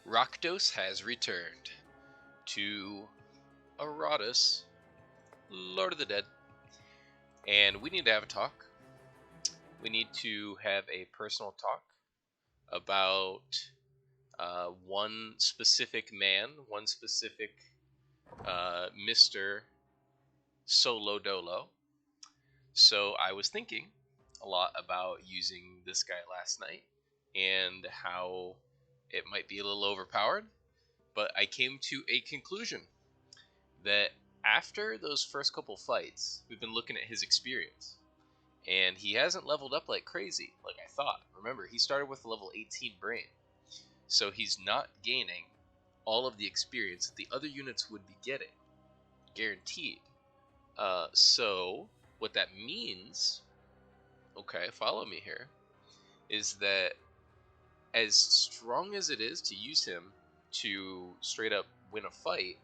Rakdos has returned to Iratus, Lord of the Dead, and we need to have a talk. We need to have a personal talk about one specific man, one specific Mr. Solo Dolo. So I was thinking a lot about using this guy last night and how it might be a little overpowered, but I came to a conclusion that after those first couple fights, we've been looking at his experience, and he hasn't leveled up like crazy, like I thought. Remember, he started with a level 18 brain, so he's not gaining all of the experience that the other units would be getting, guaranteed. So what that means, okay, follow me here, is that as strong as it is to use him to straight up win a fight,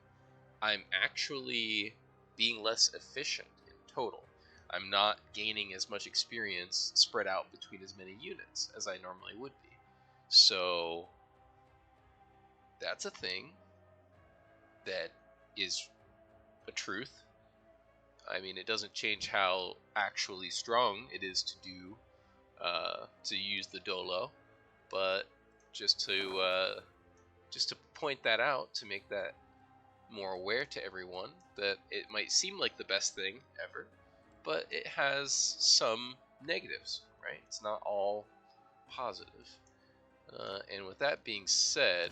I'm actually being less efficient in total. I'm not gaining as much experience spread out between as many units as I normally would be. So that's a thing that is a truth. I mean, it doesn't change how actually strong it is to use the Dolo, but just to point that out, to make that more aware to everyone, that it might seem like the best thing ever, but it has some negatives, right? It's not all positive. And with that being said,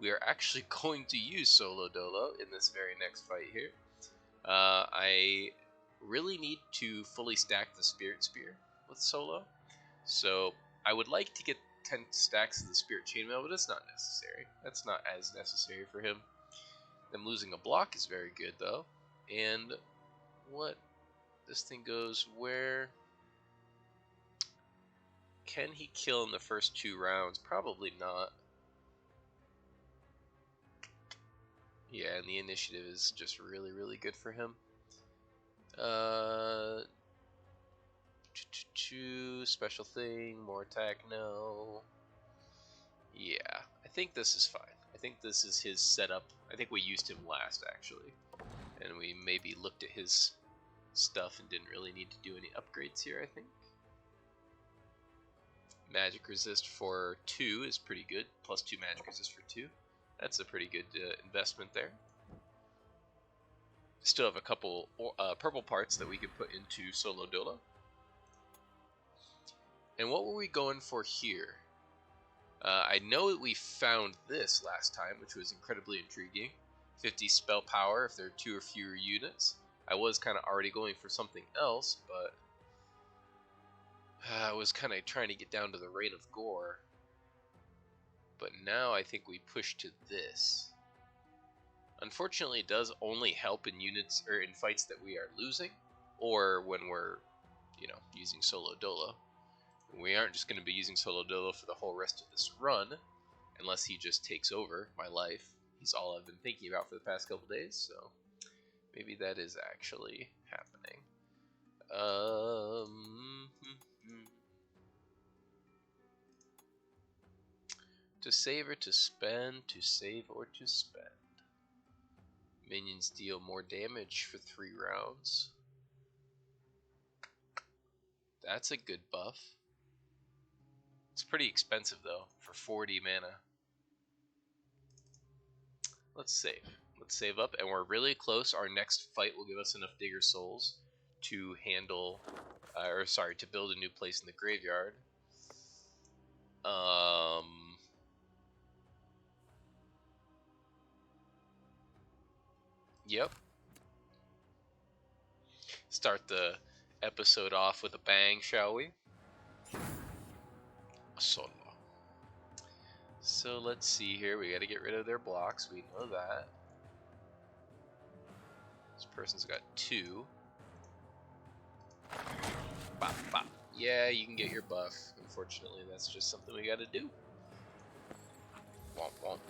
we are actually going to use Solo Dolo in this very next fight here. I really need to fully stack the Spirit Spear with Solo, so I would like to get 10 stacks of the Spirit Chainmail, but it's not necessary. That's not as necessary for him. Them losing a block is very good, though. And what this thing goes, where can he kill in the first 2 rounds? Probably not. Yeah, and the initiative is just really, really good for him. Special thing, more attack, no. Yeah, I think this is fine. I think this is his setup. I think we used him last, actually. And we maybe looked at his stuff and didn't really need to do any upgrades here, I think. Magic resist for 2 is pretty good. Plus 2 magic resist for 2. That's a pretty good investment there. Still have a couple purple parts that we could put into Solo Dolo. And what were we going for here? I know that we found this last time, which was incredibly intriguing. 50 spell power if there are 2 or fewer units. I was kind of already going for something else, but I was kind of trying to get down to the Reign of Gore. But now I think we push to this. Unfortunately, it does only help in units or in fights that we are losing, or when we're, using Solo Dolo. We aren't just going to be using Solo Dolo for the whole rest of this run, unless he just takes over my life. He's all I've been thinking about for the past couple days, so maybe that is actually happening. To save or to spend, to save or to spend. Minions deal more damage for 3 rounds. That's a good buff. It's pretty expensive though, for 40 mana. Let's save. Let's save up, and we're really close. Our next fight will give us enough Digger Souls to handle, to build a new place in the graveyard. Yep. Start the episode off with a bang, shall we? Solo. So let's see here. We got to get rid of their blocks. We know that. This person's got 2. Bop, bop. Yeah, you can get your buff. Unfortunately, that's just something we got to do. Womp womp.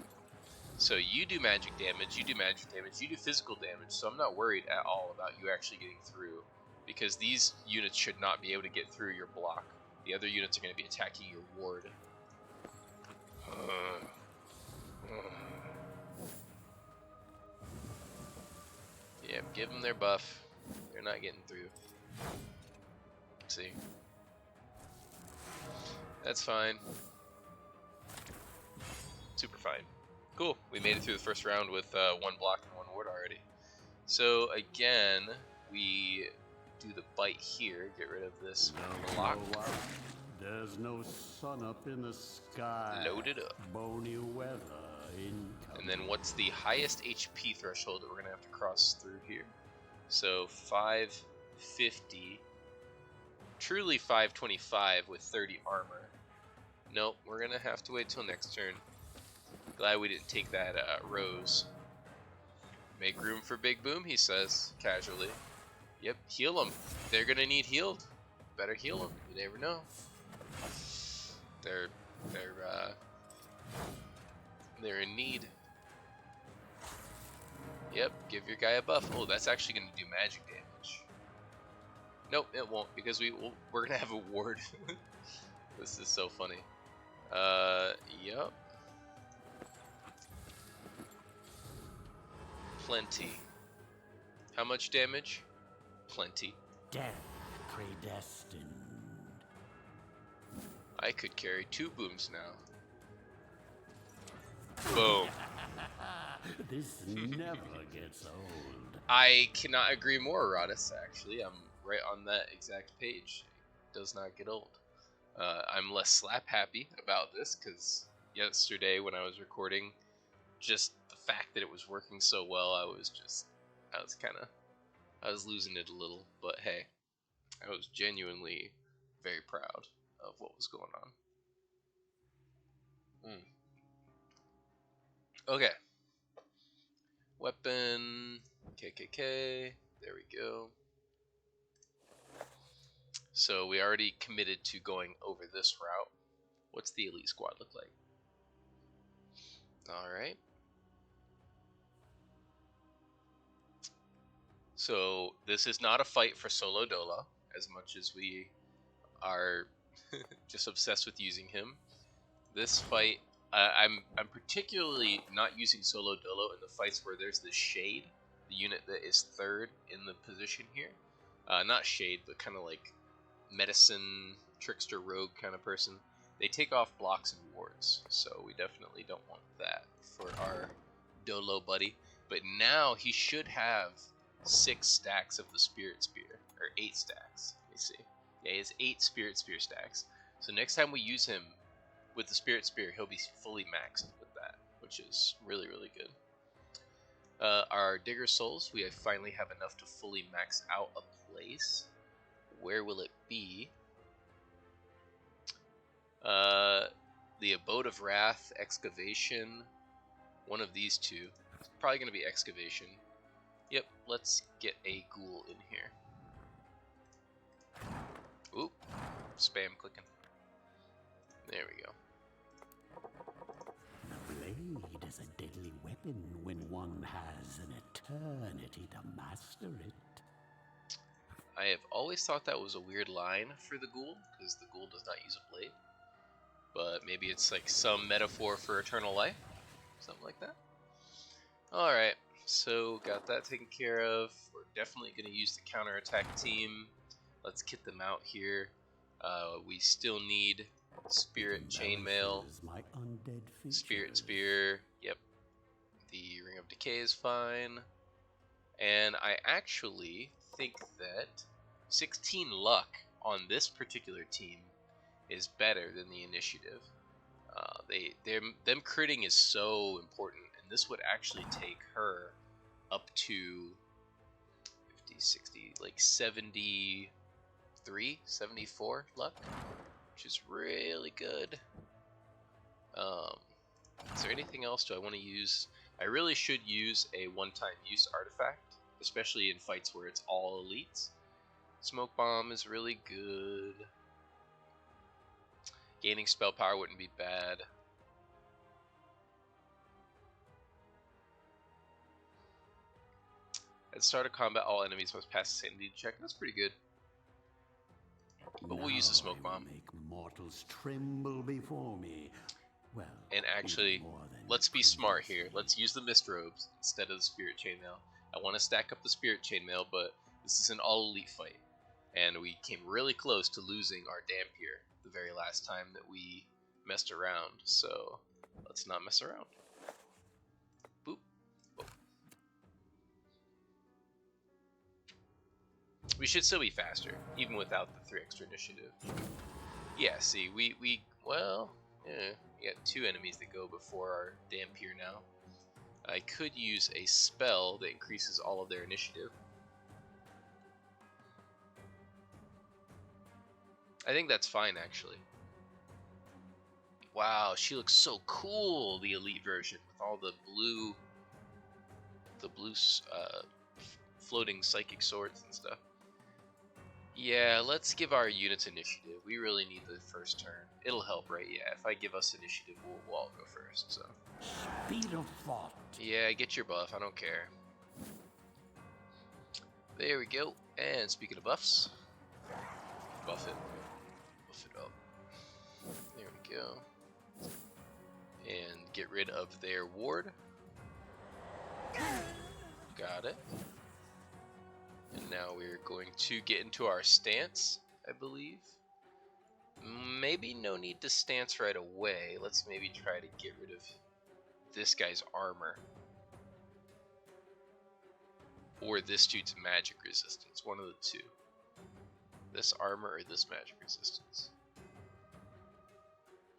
So you do magic damage, you do magic damage, you do physical damage, so I'm not worried at all about you actually getting through, because these units should not be able to get through your block. The other units are going to be attacking your ward. Give them their buff. They're not getting through. See. That's fine. Super fine. Cool. We made it through the first round with 1 block and 1 ward already. So again, we do the bite here. Get rid of this block. There's no sun up in the sky. Load it up. Bony weather incoming. And then what's the highest HP threshold that we're gonna have to cross through here? So 550. Truly 525 with 30 armor. Nope, we're gonna have to wait till next turn. Glad we didn't take that rose. Make room for Big Boom, he says casually. Yep, heal them. They're gonna need healed. Better heal them. You never know. They're in need. Yep, give your guy a buff. Oh, that's actually gonna do magic damage. Nope, it won't because we're gonna have a ward. This is so funny. Yep. Plenty. How much damage? Plenty. Death predestined. I could carry 2 booms now. Boom. This never gets old. I cannot agree more, Iratus, actually. I'm right on that exact page. It does not get old. I'm less slap happy about this because yesterday when I was recording, just the fact that it was working so well, I was losing it a little. But hey, I was genuinely very proud of what was going on. Okay. Weapon, KKK, there we go. So we already committed to going over this route. What's the elite squad look like? Alright. So this is not a fight for solo Dolo, as much as we are just obsessed with using him. This fight, I'm particularly not using solo Dolo in the fights where there's the Shade, the unit that is 3rd in the position here. Not Shade, but kind of like medicine, trickster, rogue kind of person. They take off blocks and wards, so we definitely don't want that for our Dolo buddy. But now he should have 6 stacks of the Spirit Spear, or 8 stacks. Let me see. Yeah, he has 8 Spirit Spear stacks. So next time we use him with the Spirit Spear, he'll be fully maxed with that, which is really, really good. Our Digger Souls, we finally have enough to fully max out a place. Where will it be? The Abode of Wrath, Excavation, one of these two. It's probably going to be Excavation. Yep, let's get a ghoul in here. Oop, spam clicking. There we go. The blade is a deadly weapon when one has an eternity to master it. I have always thought that was a weird line for the ghoul, because the ghoul does not use a blade. But maybe it's like some metaphor for eternal life, something like that. Alright, so got that taken care of. We're definitely going to use the counterattack team. Let's get them out here. We still need Spirit Chainmail, Spirit Spear, yep. The Ring of Decay is fine. And I actually think that 16 luck on this particular team is better than the initiative. Them critting is so important, and this would actually take her up to 50, 60, like 73, 74 luck, which is really good. Is there anything else do I want to use? I really should use a one-time use artifact, especially in fights where it's all elites. Smoke Bomb is really good. Gaining spell power wouldn't be bad. At the start of combat, all enemies must pass the sanity check. That's pretty good. But we'll use the Smoke Bomb. Make mortals tremble before me. Well, and actually, let's be smart here. Let's use the Mist Robes instead of the Spirit Chainmail. I want to stack up the Spirit Chainmail, but this is an all-elite fight. And we came really close to losing our Dampier the very last time that we messed around. So let's not mess around. Boop. Boop. We should still be faster, even without the 3 extra initiative. Yeah, see, well, yeah, we got 2 enemies that go before our Dampier now. I could use a spell that increases all of their initiative. I think that's fine, actually. Wow, she looks so cool, the elite version, with all the blue floating psychic swords and stuff. Yeah, let's give our units initiative. We really need the first turn. It'll help, right? Yeah, if I give us initiative, we'll all go first, so. Speed of thought. Yeah, get your buff. I don't care. There we go. And speaking of buffs, buff it. Buff it up. There we go. And get rid of their ward. Got it. And now we're going to get into our stance, I believe. Maybe no need to stance right away. Let's maybe try to get rid of this guy's armor. Or this dude's magic resistance. One of the two. This armor or this magic resistance.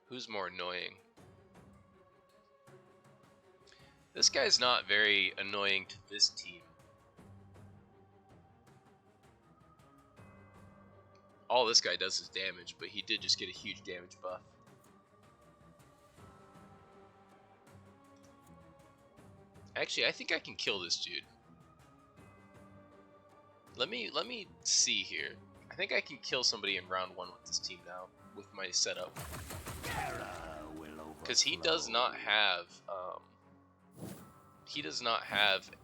Who's more annoying? This guy's not very annoying to this team. All this guy does is damage, but he did just get a huge damage buff. Actually, I think I can kill this dude. Let me see here. I think I can kill somebody in round 1 with this team now, with my setup. Because he does not have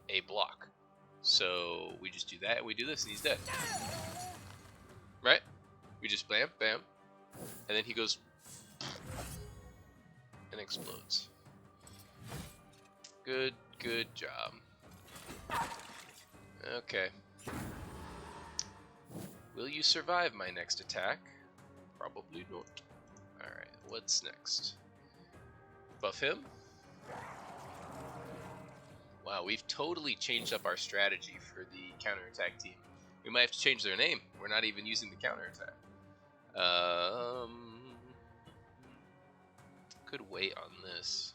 a block. So we just do that, and we do this, and he's dead. Right? We just bam, bam, and then he goes and explodes. Good job. Okay. Will you survive my next attack? Probably not. Alright, what's next? Buff him? Wow, we've totally changed up our strategy for the counterattack team. We might have to change their name. We're not even using the counterattack. Could wait on this.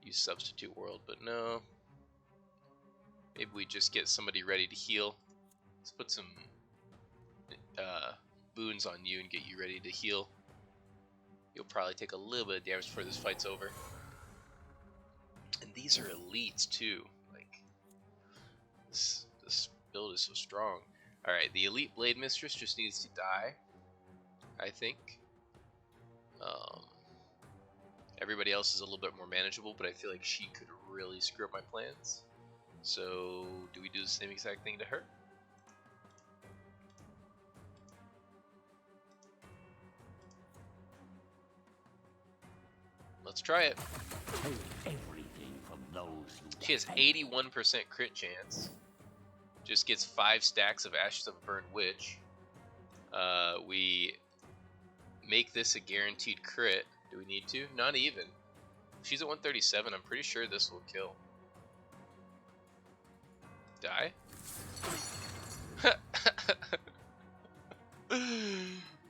Use substitute world, but no. Maybe we just get somebody ready to heal. Let's put some boons on you and get you ready to heal. You'll probably take a little bit of damage before this fight's over. And these are elites too. Like this build is so strong. Alright, the elite blade mistress just needs to die, I think. Everybody else is a little bit more manageable, but I feel like she could really screw up my plans. So, do we do the same exact thing to her? Let's try it. Take everything from those who She has 81% crit chance. Just gets 5 stacks of Ashes of a Burned Witch. We make this a guaranteed crit. Do we need to? Not even. If she's at 137, I'm pretty sure this will kill. Die?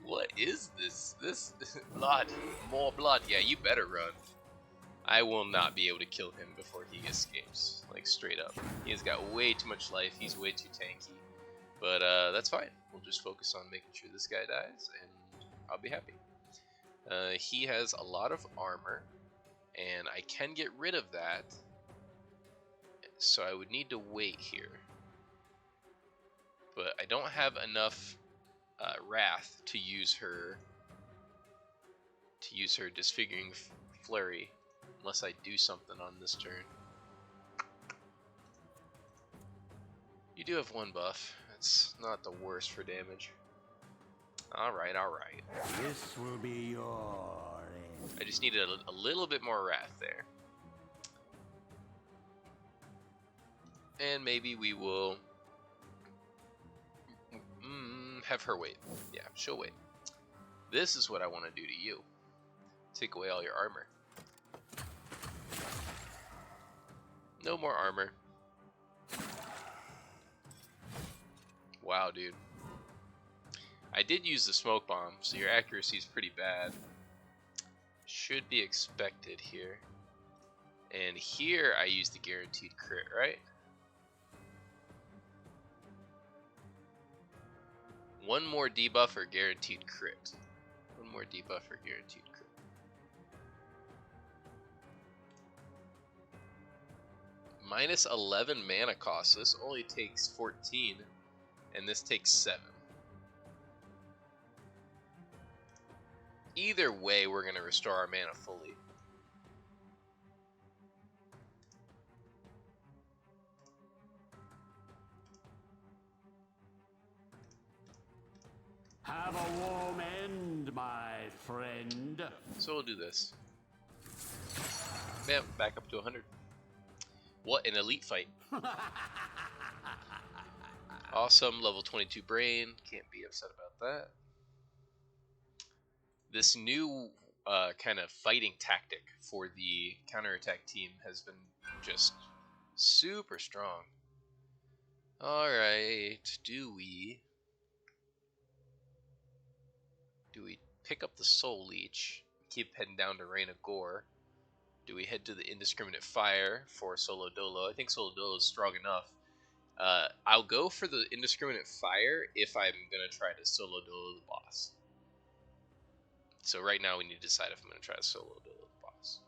What is this? This blood. More blood. Yeah, you better run. I will not be able to kill him before he escapes. Like, straight up. He's got way too much life. He's way too tanky. But that's fine. We'll just focus on making sure this guy dies, and I'll be happy. He has a lot of armor, and I can get rid of that. So I would need to wait here. But I don't have enough wrath to use her disfiguring flurry unless I do something on this turn. You do have 1 buff. It's not the worst for damage. Alright. This will be your end. I just needed a little bit more wrath there. And maybe we will have her wait. Yeah, she'll wait. This is what I want to do to you. Take away all your armor. No more armor. Wow, dude. I did use the smoke bomb, so your accuracy is pretty bad. Should be expected here. And here I used the guaranteed crit, right? One more debuff or guaranteed crit. One more debuff or guaranteed crit. Minus 11 mana cost. This only takes 14, and this takes 7. Either way, we're going to restore our mana fully. Have a warm end, my friend. So we'll do this. Bam, back up to 100. What an elite fight. Awesome, level 22 brain. Can't be upset about that. This new kind of fighting tactic for the counterattack team has been just super strong. Alright, do we pick up the Soul Leech, keep heading down to Rain of Gore? Do we head to the Indiscriminate Fire for Solo Dolo? I think Solo Dolo is strong enough. I'll go for the Indiscriminate Fire if I'm going to try to Solo Dolo the boss. So right now we need to decide if I'm going to try to Solo Dolo the boss.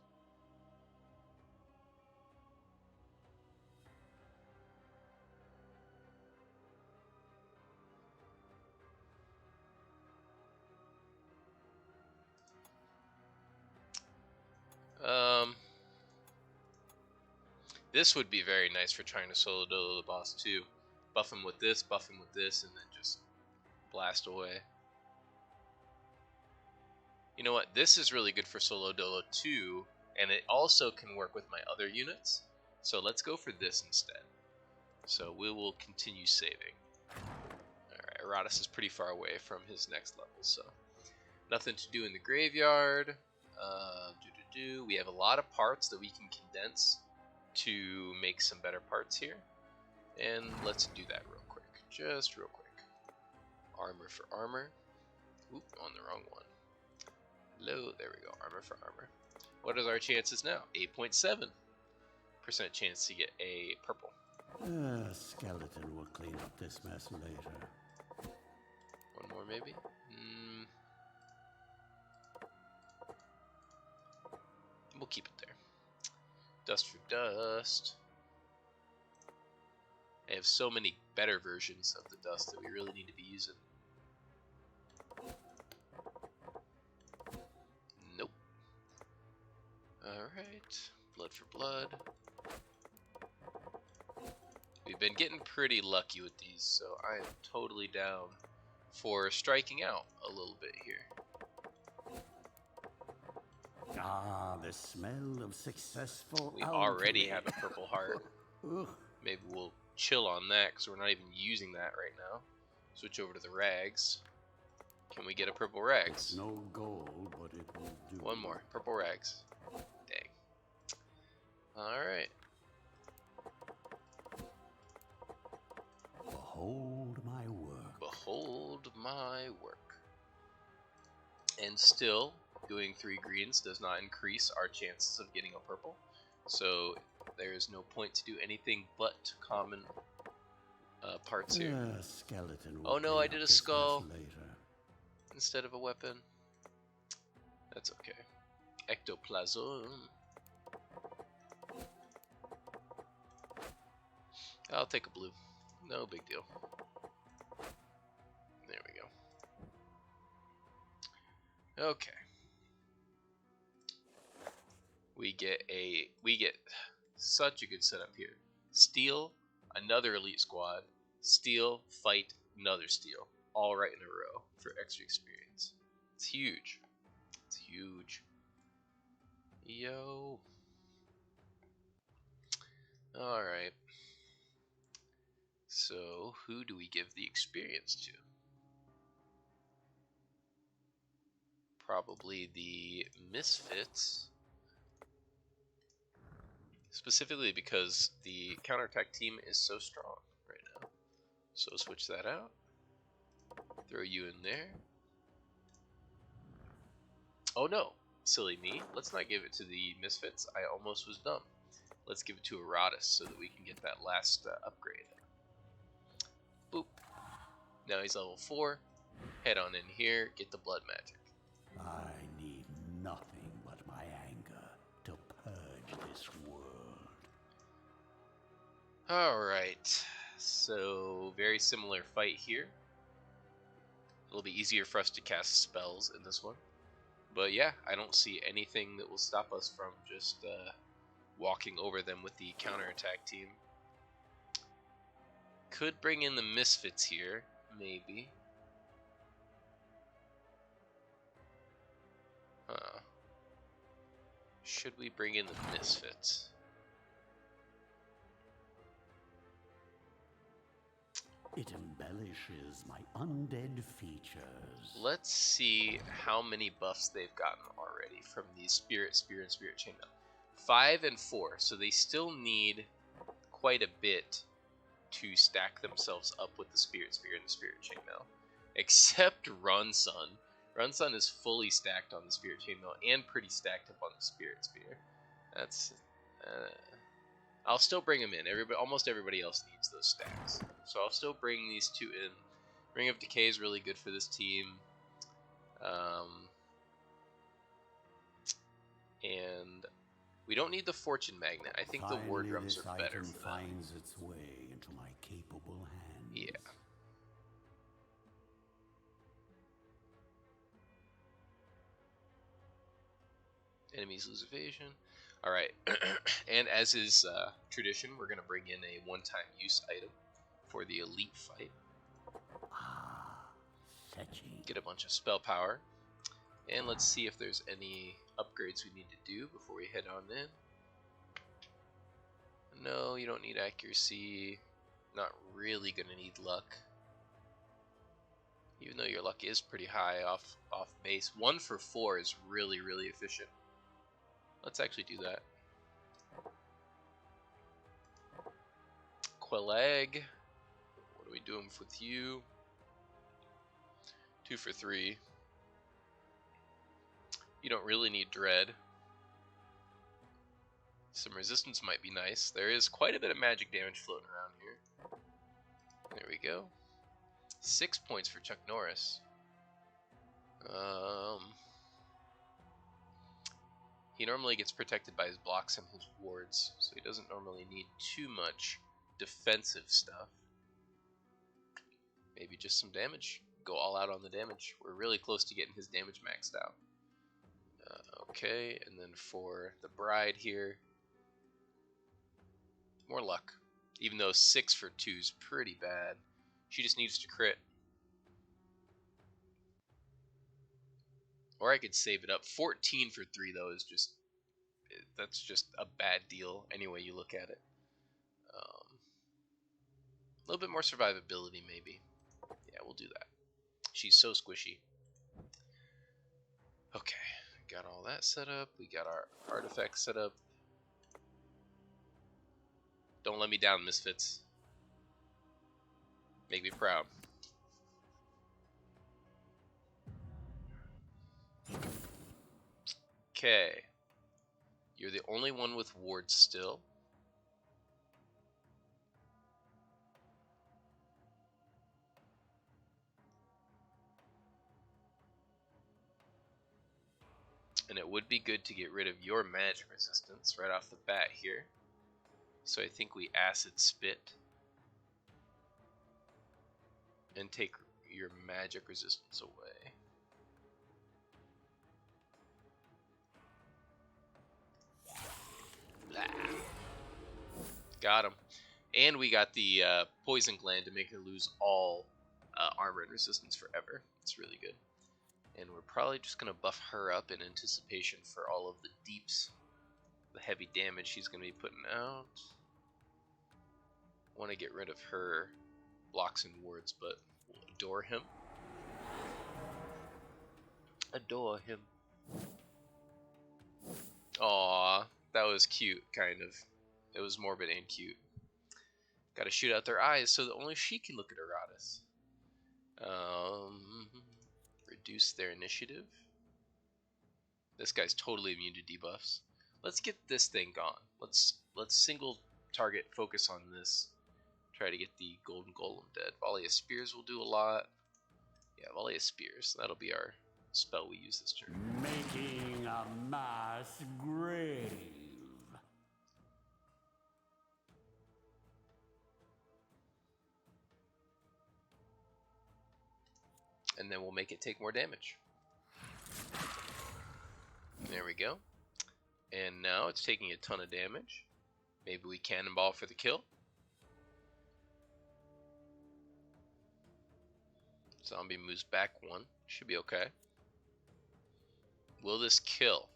This would be very nice for trying to Solo Dolo the boss too. Buff him with this, and then just blast away. You know what? This is really good for Solo Dolo too, and it also can work with my other units. So let's go for this instead. So we will continue saving. Alright, Iratus is pretty far away from his next level, so nothing to do in the graveyard. We have a lot of parts that we can condense to make some better parts here. And let's do that real quick. Just real quick. Armor for armor. Oop, on the wrong one. Low, there we go. Armor for armor. What is our chances now? 8.7% chance to get a purple. Skeleton will clean up this mess later. One more maybe? We'll keep it there. Dust for dust. I have so many better versions of the dust that we really need to be using. Nope. Alright. Blood for blood. We've been getting pretty lucky with these, so I am totally down for striking out a little bit here. Ah, the smell of successful We alchemy. already have a purple heart. Maybe we'll chill on that because we're not even using that right now. Switch over to the rags. Can we get a purple rags? It's no gold, but it will do. One more. Purple rags. Dang. Alright. Behold my work. Behold my work. And still, doing 3 greens does not increase our chances of getting a purple. So there is no point to do anything but common parts here. Skeleton will Oh no, I did a skull later. instead of a weapon. That's okay. Ectoplasm. I'll take a blue. No big deal. There we go. Okay. We get such a good setup here. Steal, another elite squad. Steal, fight, another steal. All right in a row for extra experience. It's huge. It's huge. Yo. Alright. who do we give the experience to? Probably the Misfits. Specifically because the counterattack team is so strong right now. So switch that out. Throw you in there. Oh no, silly me. Let's not give it to the Misfits. I almost was dumb. Let's give it to Iratus so that we can get that last upgrade. Boop. Now he's level 4. Head on in here, get the blood magic. I need nothing but my anger to purge this world. Alright, so very similar fight here. It'll be easier for us to cast spells in this one. But yeah, I don't see anything that will stop us from just walking over them with the counterattack team. Could bring in the Misfits here, maybe. Should we bring in the Misfits? It embellishes my undead features. Let's see how many buffs they've gotten already from the Spirit, Spear, and Spirit Chainmail. 5 and 4, so they still need quite a bit to stack themselves up with the Spirit, Spear, and the Spirit Chainmail. Except Runsun. Runsun is fully stacked on the Spirit Chainmail and pretty stacked up on the Spirit Spear. That's... I'll still bring them in. Almost everybody else needs those stacks. So I'll still bring these two in. Ring of Decay is really good for this team. And we don't need the Fortune Magnet. I think the War Drums are better for that. Finds its way into my capable hands. Yeah. Enemies lose evasion. Alright, and as is tradition, we're going to bring in a one-time use item for the elite fight. Fetching. Get a bunch of spell power. And let's see if there's any upgrades we need to do before we head on in. No, you don't need accuracy. Not really going to need luck. Even though your luck is pretty high off base. 1 for 4 is really, really efficient. Let's actually do that. Quelag. What are we doing with you? 2 for 3. You don't really need Dread. Some resistance might be nice. There is quite a bit of magic damage floating around here. There we go. 6 points for Chuck Norris. He normally gets protected by his blocks and his wards, so he doesn't normally need too much defensive stuff. Maybe just some damage. Go all out on the damage. We're really close to getting his damage maxed out. Okay, and then for the bride here, more luck. Even though 6 for 2 is pretty bad. She just needs to crit. Or I could save it up. 14 for 3 though is just, that's just a bad deal any way you look at it. A little bit more survivability maybe. Yeah, we'll do that. She's so squishy. Okay, got all that set up. We got our artifacts set up. Don't let me down, Misfits. Make me proud. Okay. You're the only one with wards still. And it would be good to get rid of your magic resistance right off the bat here. So I think we acid spit. And take your magic resistance away. Blah. Got him. And we got the poison gland to make her lose all armor and resistance forever. It's really good. And we're probably just going to buff her up in anticipation for all of the deeps. The heavy damage she's going to be putting out. Want to get rid of her blocks and wards, but we'll adore him. Adore him. Aww, that was cute, kind of. It was morbid and cute. Gotta shoot out their eyes so that only she can look at Iratus. Reduce their initiative. This guy's totally immune to debuffs. Let's get this thing gone. Let's single target focus on this. Try to get the golden golem dead. Volley of spears will do a lot. Yeah, volley of spears. That'll be our spell we use this turn. Making a mass grave. And then we'll make it take more damage. There we go. And now it's taking a ton of damage. Maybe we cannonball for the kill. Zombie moves back one. Should be okay. Will this kill?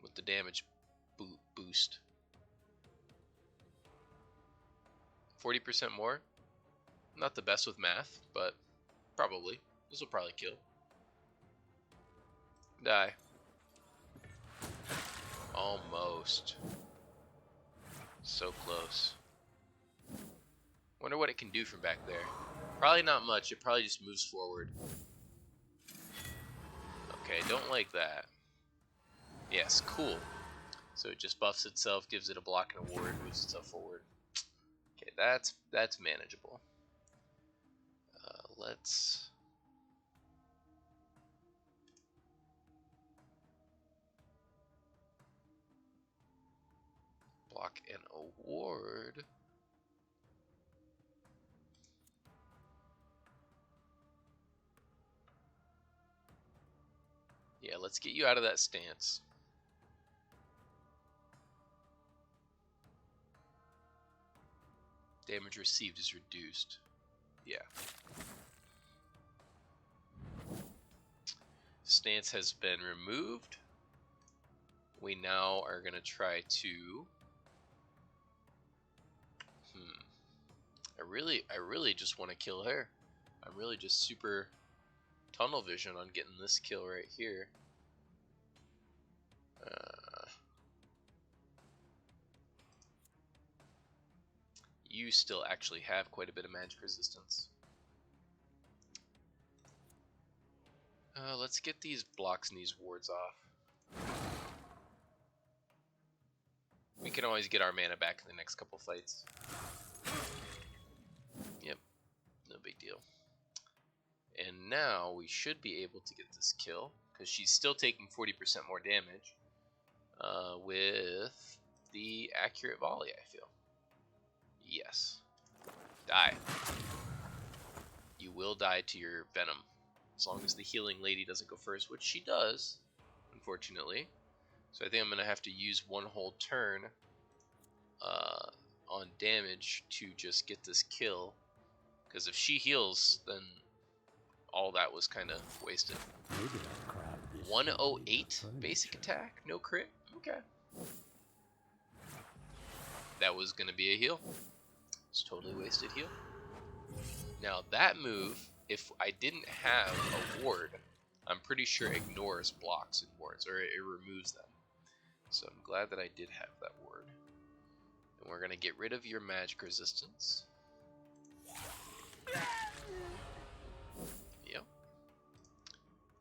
With the damage boost. 40% more. Not the best with math, but probably. This will probably kill. Die. Almost. So close. Wonder what it can do from back there. Probably not much. It probably just moves forward. Okay, don't like that. Yes, cool. So it just buffs itself, gives it a block and a ward, moves itself forward. Okay, that's manageable. Let's... block an award. Yeah, let's get you out of that stance. Damage received is reduced. Yeah. Stance has been removed. We now are going to try to... I really just want to kill her. I'm really just super tunnel vision on getting this kill right here. You still actually have quite a bit of magic resistance. Let's get these blocks and these wards off. We can always get our mana back in the next couple fights. Yep, no big deal. And now we should be able to get this kill, because she's still taking 40% more damage with the accurate volley, I feel. Yes. Die. You will die to your venom. As long as the healing lady doesn't go first, which she does, unfortunately. So I think I'm going to have to use one whole turn on damage to just get this kill. Because if she heals, then all that was kind of wasted. 108 basic attack, no crit. Okay. That was going to be a heal. It's totally wasted heal. Now that move, if I didn't have a ward, I'm pretty sure ignores blocks and wards, or it removes them. So I'm glad that I did have that ward. And we're going to get rid of your magic resistance. Yep.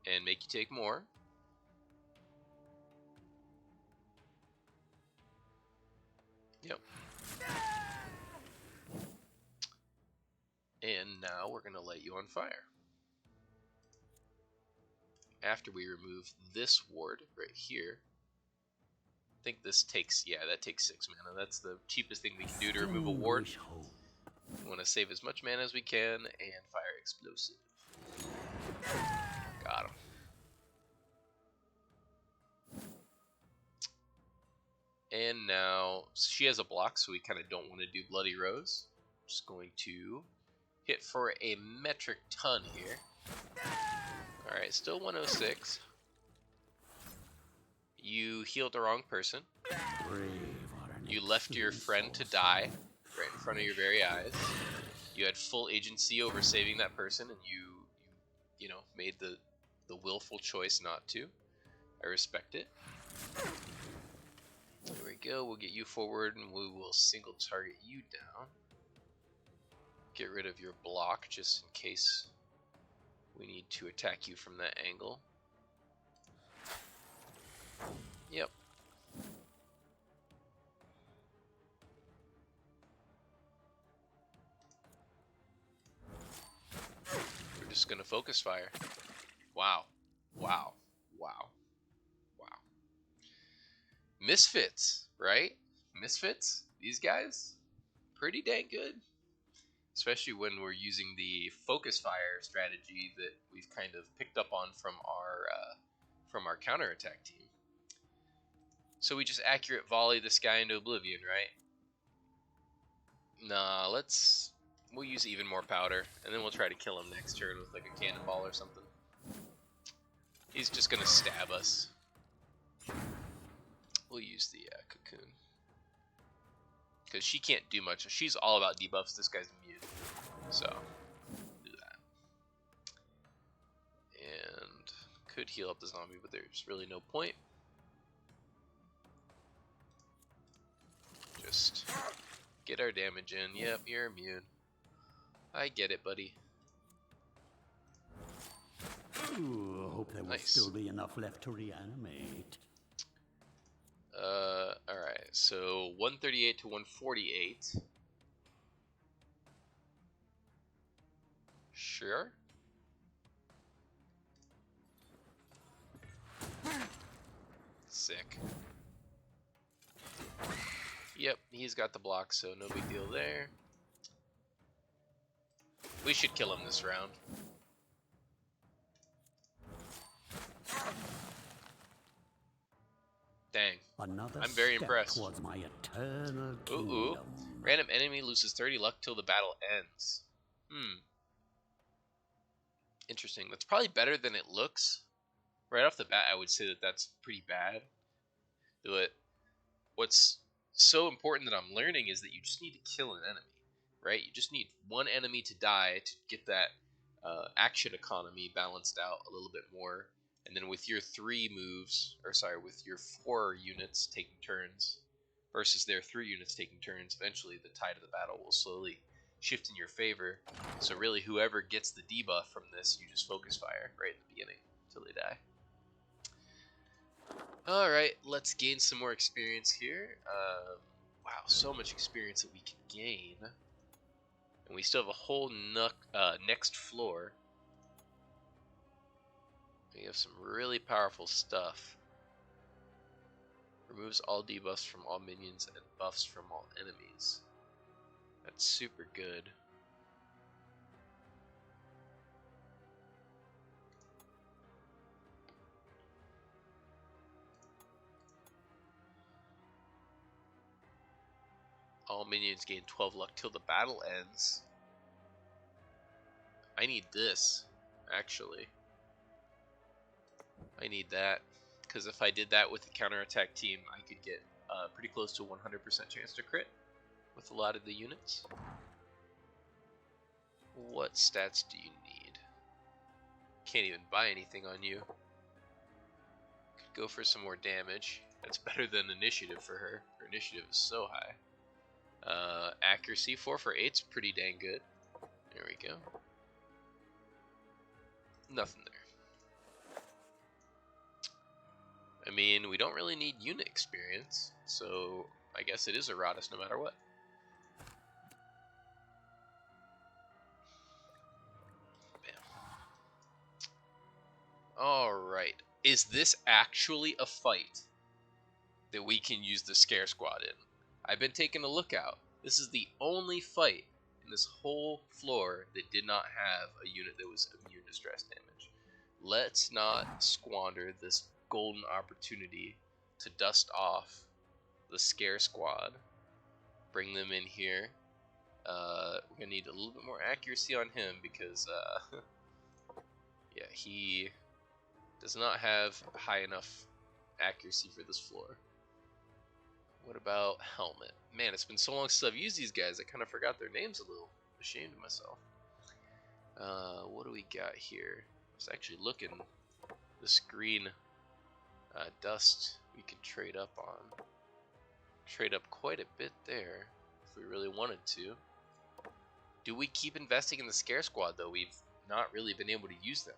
And make you take more. Yep. And now we're going to light you on fire. After we remove this ward right here. I think this takes, yeah, that takes 6 mana. That's the cheapest thing we can do to remove a ward. We want to save as much mana as we can and fire explosive. Got him. And now she has a block, so we kind of don't want to do Bloody Rose. Just going to hit for a metric ton here. Alright, still 106. You healed the wrong person. You left your friend to die right in front of your very eyes. You had full agency over saving that person, and you know, made the willful choice not to. I respect it. There we go. We'll get you forward, and we will single target you down. Get rid of your block just in case we need to attack you from that angle. Yep. We're just gonna focus fire. Wow. Wow. Wow. Wow. Misfits, right? Misfits? These guys? Pretty dang good. Especially when we're using the focus fire strategy that we've kind of picked up on from our counterattack team. So we just accurate volley this guy into oblivion, right? Nah, we'll use even more powder, and then we'll try to kill him next turn with like a cannonball or something. He's just gonna stab us. We'll use the cocoon. Because she can't do much. She's all about debuffs. This guy's immune. So, do that. And could heal up the zombie, but there's really no point. Just get our damage in. Yep, you're immune. I get it, buddy. Ooh, I hope there will still be enough left to reanimate. Alright, so 138 to 148. Sure. Sick. Yep, he's got the block, so no big deal there. We should kill him this round. Dang. I'm very impressed. Towards my eternal kingdom. Ooh. Random enemy loses 30 luck till the battle ends. Interesting. That's probably better than it looks. Right off the bat, I would say that that's pretty bad. But what's so important that I'm learning is that you just need to kill an enemy, right? You just need one enemy to die to get that action economy balanced out a little bit more. And then with your with your 4 units taking turns versus their 3 units taking turns, eventually the tide of the battle will slowly shift in your favor. So really, whoever gets the debuff from this, you just focus fire right at the beginning until they die. Alright, let's gain some more experience here. Wow, so much experience that we can gain. And we still have a whole next floor. We have some really powerful stuff. Removes all debuffs from all minions and buffs from all enemies. That's super good. All minions gain 12 luck till the battle ends. I need this, actually. I need that, because if I did that with the counterattack team, I could get pretty close to 100% chance to crit with a lot of the units. What stats do you need? Can't even buy anything on you. Could go for some more damage. That's better than initiative for her. Her initiative is so high. Accuracy 4 for 8's pretty dang good. There we go. Nothing there. I mean, we don't really need unit experience, so I guess it is Iratus no matter what. Bam. Alright. Is this actually a fight that we can use the Scare Squad in? I've been taking a look out. This is the only fight in this whole floor that did not have a unit that was immune to stress damage. Let's not squander this golden opportunity to dust off the Scare Squad. Bring them in here. We're gonna need a little bit more accuracy on him because yeah, he does not have high enough accuracy for this floor. What about helmet? Man, it's been so long since I've used these guys, I kind of forgot their names a little. I'm ashamed of myself. What do we got here? I was actually looking. This green dust we could trade up on. Trade up quite a bit there if we really wanted to. Do we keep investing in the Scare Squad, though? We've not really been able to use them.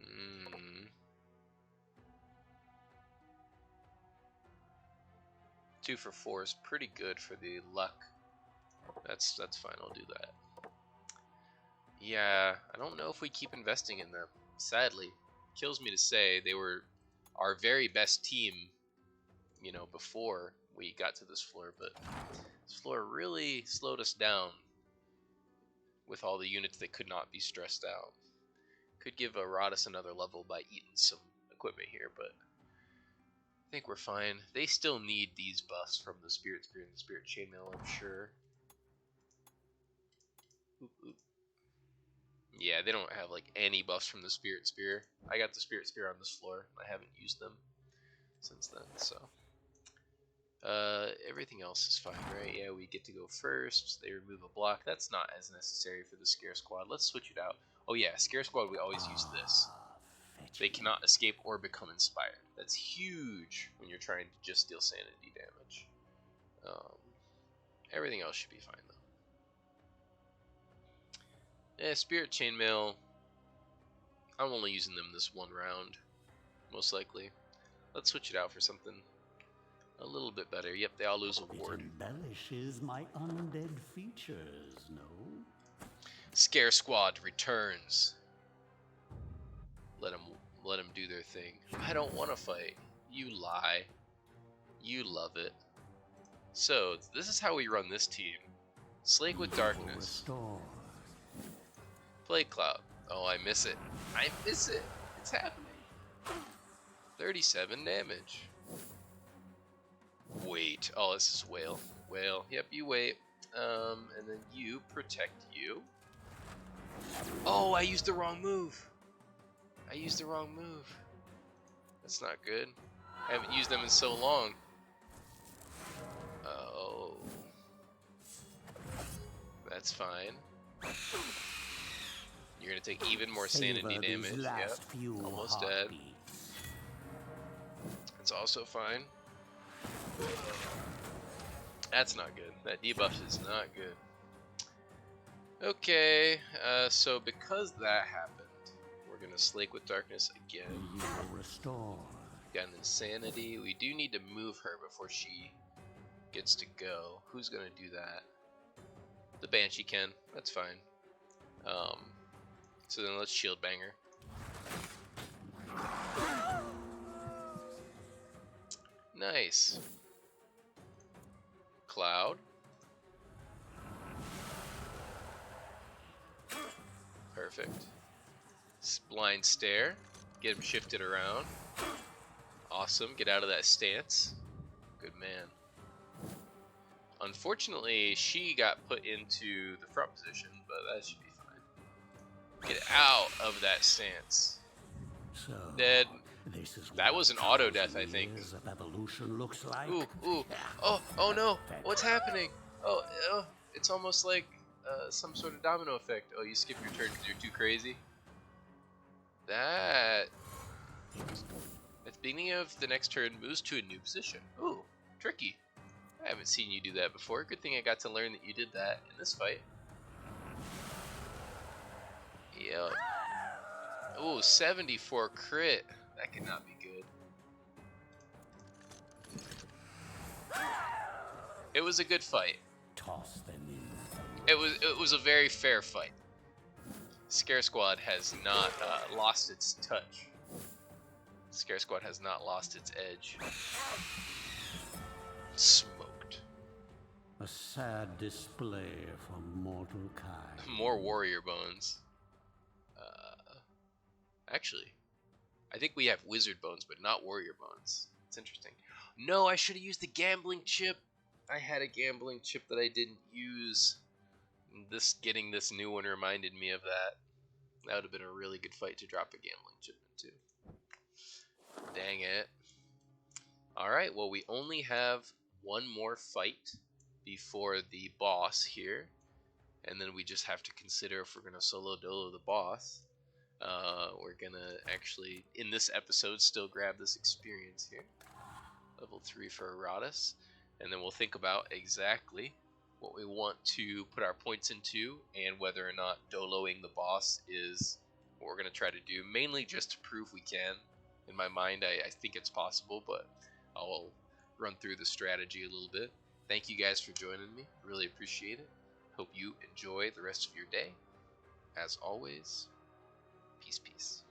Hmm. 2 for 4 is pretty good for the luck. That's fine, I'll do that. Yeah, I don't know if we keep investing in them. Sadly, kills me to say they were our very best team, you know, before we got to this floor, but this floor really slowed us down with all the units that could not be stressed out. Could give Iratus another level by eating some equipment here, but I think we're fine. They still need these buffs from the Spirit Spear and the Spirit Chainmail, I'm sure. Oop, oop. Yeah, they don't have like any buffs from the Spirit Spear. I got the Spirit Spear on this floor. I haven't used them since then, so everything else is fine, right? Yeah, we get to go first. They remove a block. That's not as necessary for the Scare Squad. Let's switch it out. Oh yeah, Scare Squad, we always use this. They cannot escape or become inspired. That's huge when you're trying to just deal sanity damage. Everything else should be fine though. Spirit Chainmail. I'm only using them this one round, most likely. Let's switch it out for something a little bit better. Yep, they all lose a ward. It embellishes my undead features, no? Scare Squad returns. Let them do their thing. I don't want to fight. You lie. You love it. So, this is how we run this team. Slake with Darkness. Plague Cloud. Oh, I miss it. I miss it. It's happening. 37 damage. Wait. Oh, this is Whale. Whale. Yep, you wait. And then you protect you. Oh, I used the wrong move. That's not good. I haven't used them in so long. Oh. That's fine. You're gonna take even more sanity damage. Yep. Almost dead. That's also fine. That's not good. That debuff is not good. Okay, so because that happened, we're gonna Slake with Darkness again. Got an Insanity. We do need to move her before she gets to go. Who's gonna do that? The Banshee can. That's fine. So then let's Shield Banger. Nice. Cloud. Perfect. Blind Stare. Get him shifted around. Awesome. Get out of that stance. Good man. Unfortunately, she got put into the front position, but that should be fine. Get out of that stance. So, Dead. That was an auto death, I think. Looks like. Ooh. Oh no. What's happening? Oh, it's almost like some sort of domino effect. Oh, you skip your turn because you're too crazy. At the beginning of the next turn, moves to a new position. Ooh, tricky. I haven't seen you do that before. Good thing I got to learn that you did that in this fight. Yep. Ooh, 74 crit. That cannot be good. It was a good fight. Toss them in. It was a very fair fight. Scare Squad has not lost its touch. Scare Squad has not lost its edge. Smoked. A sad display for mortal kind. More warrior bones. Actually, I think we have wizard bones, but not warrior bones. It's interesting. No, I should have used the gambling chip. I had a gambling chip that I didn't use. Getting this new one reminded me of that. That would have been a really good fight to drop a gambling chip into. Dang it. Alright, well, we only have one more fight before the boss here. And then we just have to consider if we're going to solo dolo the boss. We're going to actually, in this episode, still grab this experience here. Level 3 for Iratus. And then we'll think about exactly what we want to put our points into and whether or not doloing the boss is what we're going to try to do. Mainly just to prove we can. In my mind, I think it's possible, but I'll run through the strategy a little bit. Thank you guys for joining me. Really appreciate it. Hope you enjoy the rest of your day. As always, peace, peace.